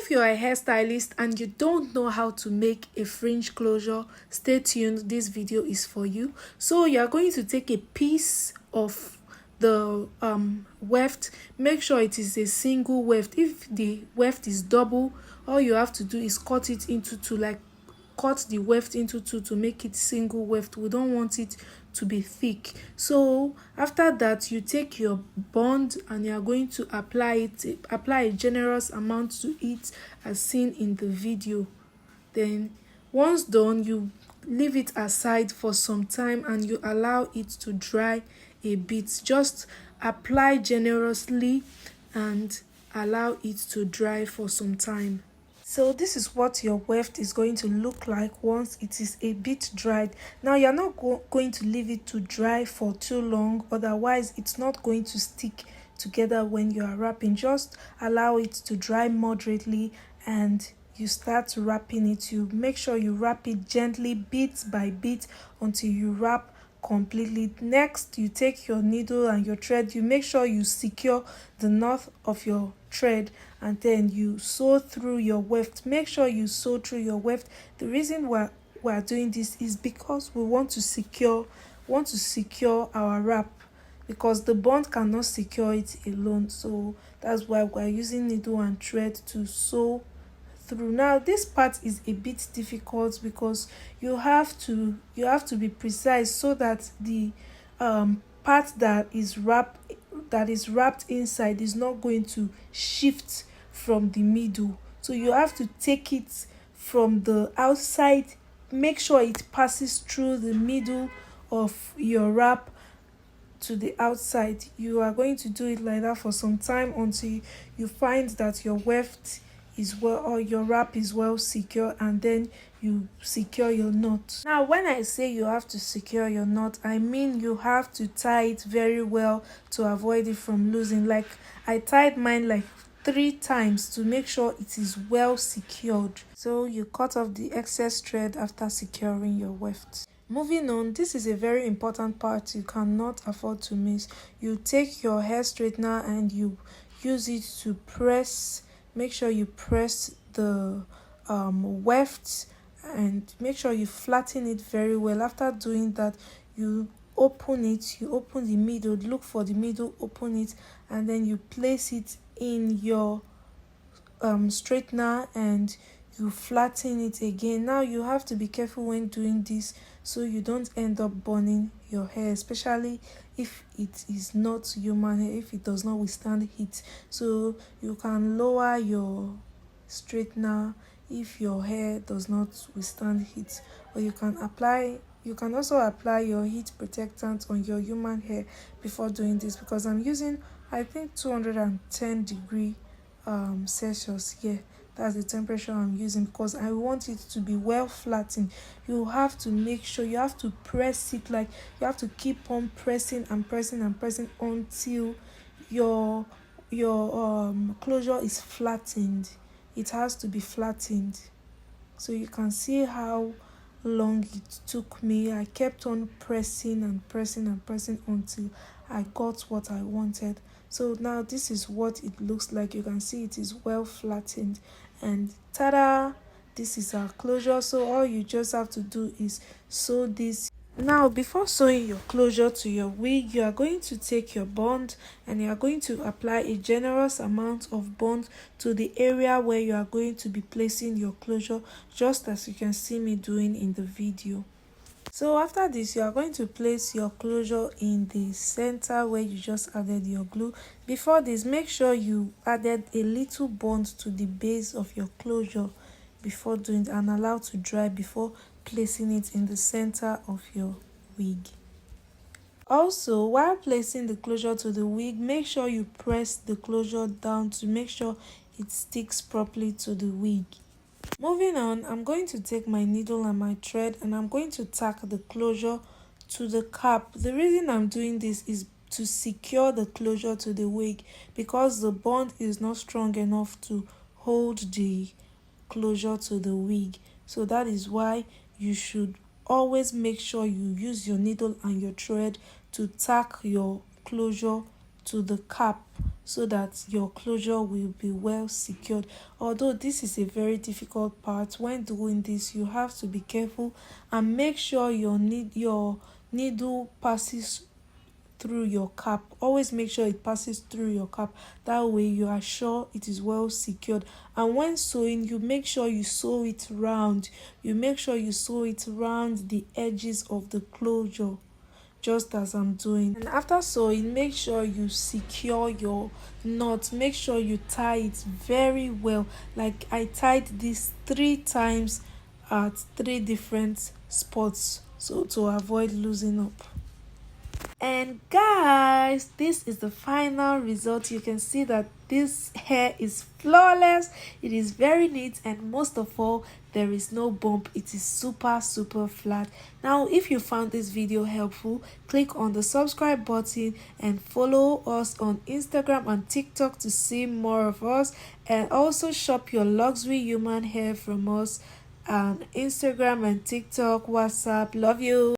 if you're a hairstylist and you don't know how to make a fringe closure, stay tuned, this video is for you. So you're going to take a piece of the weft. Make sure it is a single weft. If the weft is double, all you have to do is cut it into two, like cut the weft into two to make it single weft. We don't want it to be thick. So after that, you take your bond and you are going to apply a generous amount to it as seen in the video. Then once done, you leave it aside for some time and you allow it to dry a bit. Just apply generously and allow it to dry for some time. So this is what your weft is going to look like once it is a bit dried. Now you're not going to leave it to dry for too long, otherwise it's not going to stick together when you are wrapping. Just allow it to dry moderately and you start wrapping it. You make sure you wrap it gently, bit by bit, until you wrap completely. Next, you take your needle and your thread. You make sure you secure the knot of your thread and then you sew through your weft. Make sure you sew through your weft. The reason why we are doing this is because we want to secure our wrap, because the bond cannot secure it alone. So that's why we're using needle and thread to sew through. Now this part is a bit difficult because you have to be precise so that the part that is wrapped inside is not going to shift from the middle. So you have to take it from the outside, make sure it passes through the middle of your wrap to the outside. You are going to do it like that for some time until you find that your weft is well, or your wrap is well secure, and then you secure your knot. Now when I say you have to secure your knot, I mean you have to tie it very well to avoid it from losing. Like I tied mine like 3 times to make sure it is well secured. So you cut off the excess thread after securing your weft. Moving on, this is a very important part you cannot afford to miss. You take your hair straightener and you use it to press. Make sure you press the weft and make sure you flatten it very well. After doing that, you open it, you open the middle, look for the middle, open it, and then you place it in your straightener and you flatten it again. Now you have to be careful when doing this so you don't end up burning your hair, especially if it is not human hair, if it does not withstand heat. So you can lower your straightener if your hair does not withstand heat, or you can also apply your heat protectant on your human hair before doing this, because I'm using, I think, 210 Celsius here. That's the temperature I'm using because I want it to be well flattened. You have to make sure you have to press it, like you have to keep on pressing and pressing and pressing until your closure is flattened. It has to be flattened. So you can see how long it took me. I kept on pressing and pressing and pressing until I got what I wanted. So now this is what it looks like. You can see it is well flattened, and ta-da, this is our closure. So all you just have to do is sew this. Now before sewing your closure to your wig, you are going to take your bond and you are going to apply a generous amount of bond to the area where you are going to be placing your closure, just as you can see me doing in the video. So after this, you are going to place your closure in the center where you just added your glue. Before this, make sure you added a little bond to the base of your closure before doing it, and allow to dry before placing it in the center of your wig. Also, while placing the closure to the wig, make sure you press the closure down to make sure it sticks properly to the wig. Moving on, I'm going to take my needle and my thread and I'm going to tack the closure to the cap. The reason I'm doing this is to secure the closure to the wig, because the bond is not strong enough to hold the closure to the wig. So that is why you should always make sure you use your needle and your thread to tack your closure to the cap so that your closure will be well secured. Although this is a very difficult part, when doing this you have to be careful and make sure your needle passes through your cap. Always make sure it passes through your cap, that way you are sure it is well secured. And when sewing, you make sure you sew it round, the edges of the closure, just as I'm doing. And after sewing, make sure you secure your knot. Make sure you tie it very well. Like I tied this 3 times at 3 different spots, so to avoid losing up. And guys, this is the final result. You can see that this hair is flawless, it is very neat, and most of all, there is no bump. It is super flat. Now if you found this video helpful, click on the subscribe button and follow us on Instagram and TikTok to see more of us, and also shop your luxury human hair from us on Instagram and TikTok, WhatsApp. Love you.